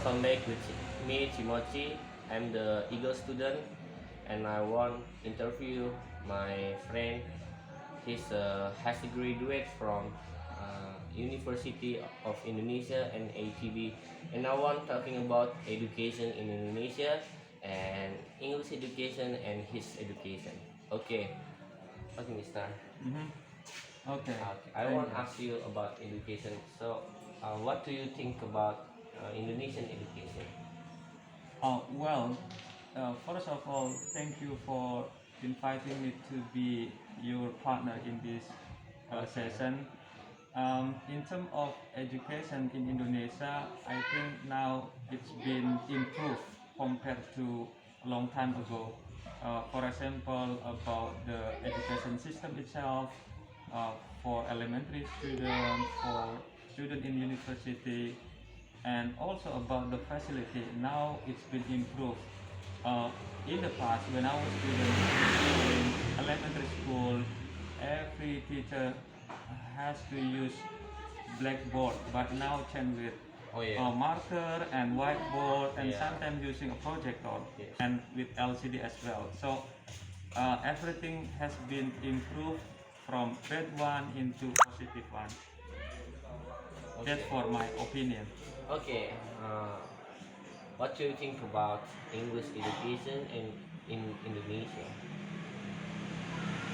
welcome back with me, Timothy. I'm the Eagle student, and I want to interview my friend. He's has a graduate from University of Indonesia and ITB, and I want talking about education in Indonesia and English education and his education. Okay, okay, Mister. Mm-hmm. Okay. Okay, I Thank want you. to ask you about education. So, what do you think about Indonesian education? Well, first of all, thank you for inviting me to be your partner in this Okay. session. In terms of education in Indonesia, I think now it's been improved compared to a long time ago. For example, about the education system itself, uh, for elementary students, for students in university, and also about the facility. Now it's been improved. Uh, in the past, when I was student in elementary school, every teacher has to use blackboard, but now change with Oh yeah. marker and whiteboard, and Yeah. sometimes using a projector Yes. and with LCD as well. So everything has been improved from bad one into positive one. That's Okay. for my opinion. Okay. What do you think about English education in Indonesia?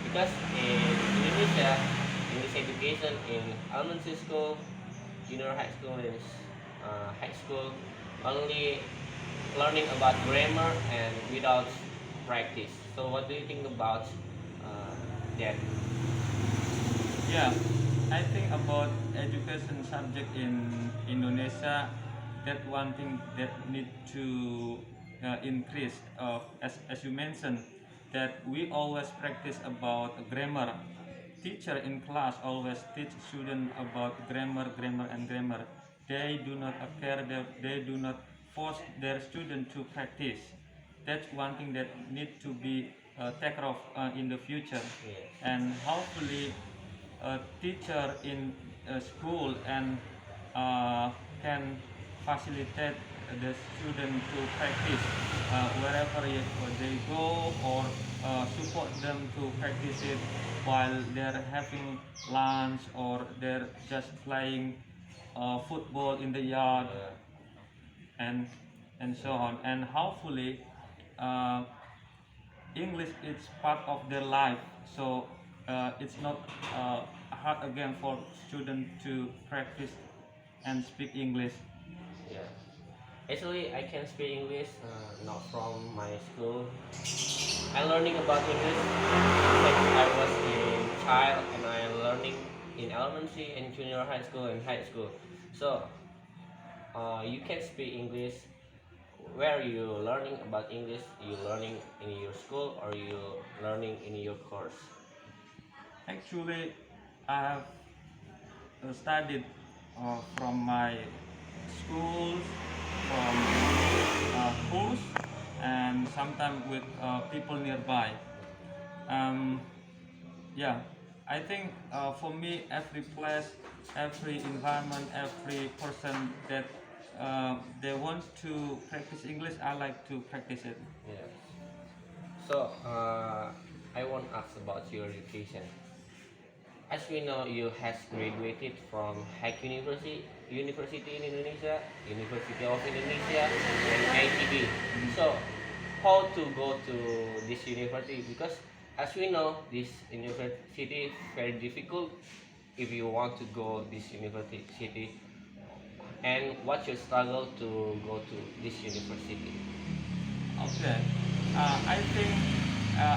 Because in Indonesia, English education in elementary school, junior high school, and high school only learning about grammar and without practice. So, what do you think about that? Yeah, I think about education subject in Indonesia, that one thing that need to increase. As you mentioned, that we always practice about grammar. Teacher in class always teach student about grammar, grammar, and grammar. They do not care. They do not force their student to practice. That's one thing that need to be taken off in the future, Yes. and hopefully a teacher in a school and can facilitate the student to practice wherever they go, or support them to practice it while they're having lunch, or they're just playing football in the yard, Yeah. and so on. And hopefully uh, English is part of their life, so it's not hard again for students to practice and speak English. Yeah. Actually, I can speak English, not from my school. I'm learning about English since I was in child, and I learning in elementary and junior high school and high school. So, you can speak English. Where you learning about English? You learning in your school or you learning in your course? Actually, I have studied from my schools, from schools, and sometimes with people nearby. Um, yeah, I think for me, every place, every environment, every person that they want to practice English, I like to practice it. Yeah. So, I want to ask about your education. As we know, you has graduated from Hack University in Indonesia, University of Indonesia, and ITB. So, how to go to this university? Because as we know, this university is very difficult if you want to go this university. And what's your struggle to go to this university? Okay, I think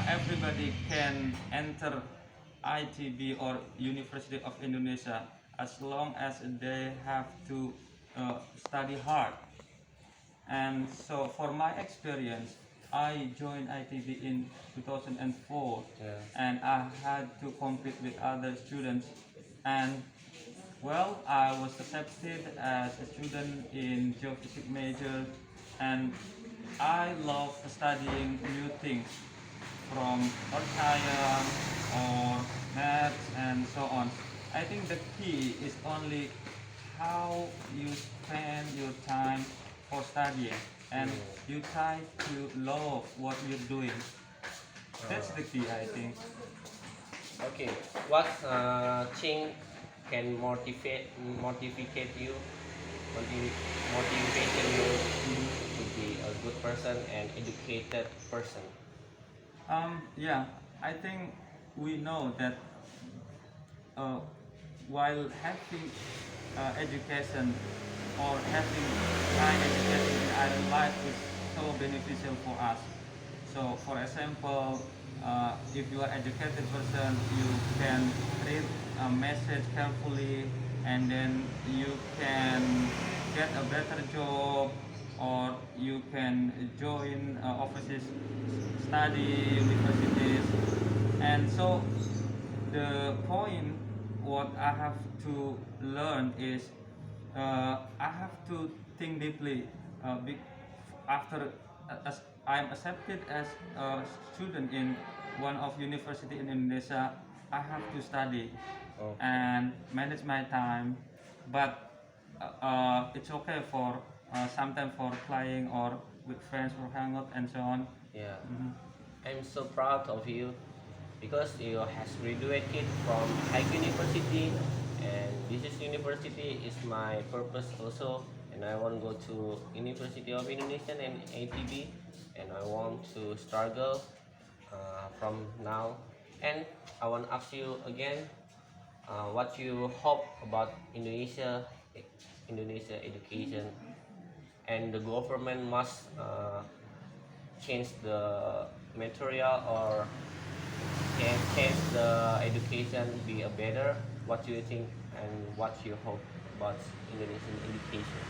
everybody can enter ITB or University of Indonesia as long as they have to study hard. And so, for my experience, I joined ITB in 2004, Yeah. and I had to compete with other students. And well, I was accepted as a student in geophysics major, and I love studying new things from earth science or maths and so on. I think the key is only how you spend your time for studying, and you try to love what you're doing. That's the key, I think. Okay, what thing can motivate you, motivation you to be a good person and educated person? Yeah, I think we know that uh, while having education or having high education in our life is so beneficial for us. So, for example, if you are educated person, you can read a message carefully, and then you can get a better job, or you can join overseas study universities. And so the point what I have to learn is I have to think deeply after as I'm accepted as a student in one of university in Indonesia. I have to study Okay. and manage my time, but it's okay for sometimes for playing or with friends for hangout and so on. Yeah, Mhm. I'm so proud of you because you has graduated from High University, and this is university is my purpose also, and I want to go to University of Indonesia and ITB, and I want to struggle from now. And I want to ask you again, what you hope about Indonesia education, and the government must change the material or can change the education be a better. What do you think and what you hope about Indonesian education?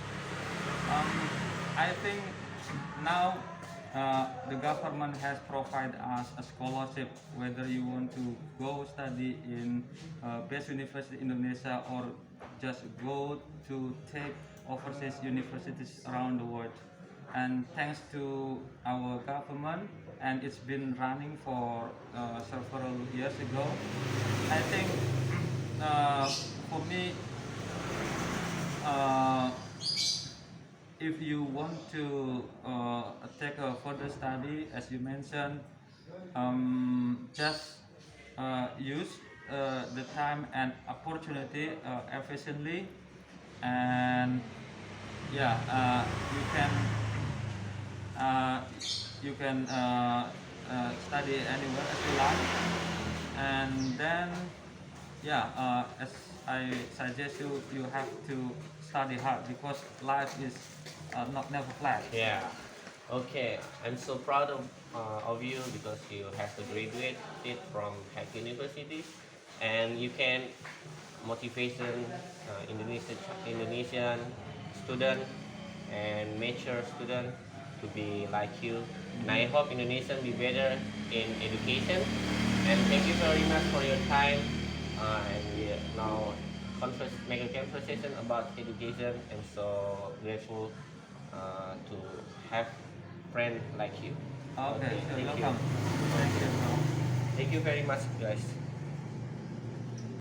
I think now the government has provided us a scholarship whether you want to go study in best university in Indonesia or just go to take overseas universities around the world. And thanks to our government, and it's been running for several years ago, I think for me, uh, if you want to take a further study, as you mentioned, just use the time and opportunity efficiently, and yeah, uh, you can study anywhere as you like, and then yeah, as I suggest you, you have to study hard because life is not never flat. Yeah. Okay. I'm so proud of you because you have graduated from Hack University, and you can motivation Indonesian student and mature student to be like you. And I hope Indonesian be better in education. And thank you very much for your time. And we now make a conversation about education. I'm so grateful to have friend like you. Okay, so Thank you. welcome. Thank you. Thank you very much, guys.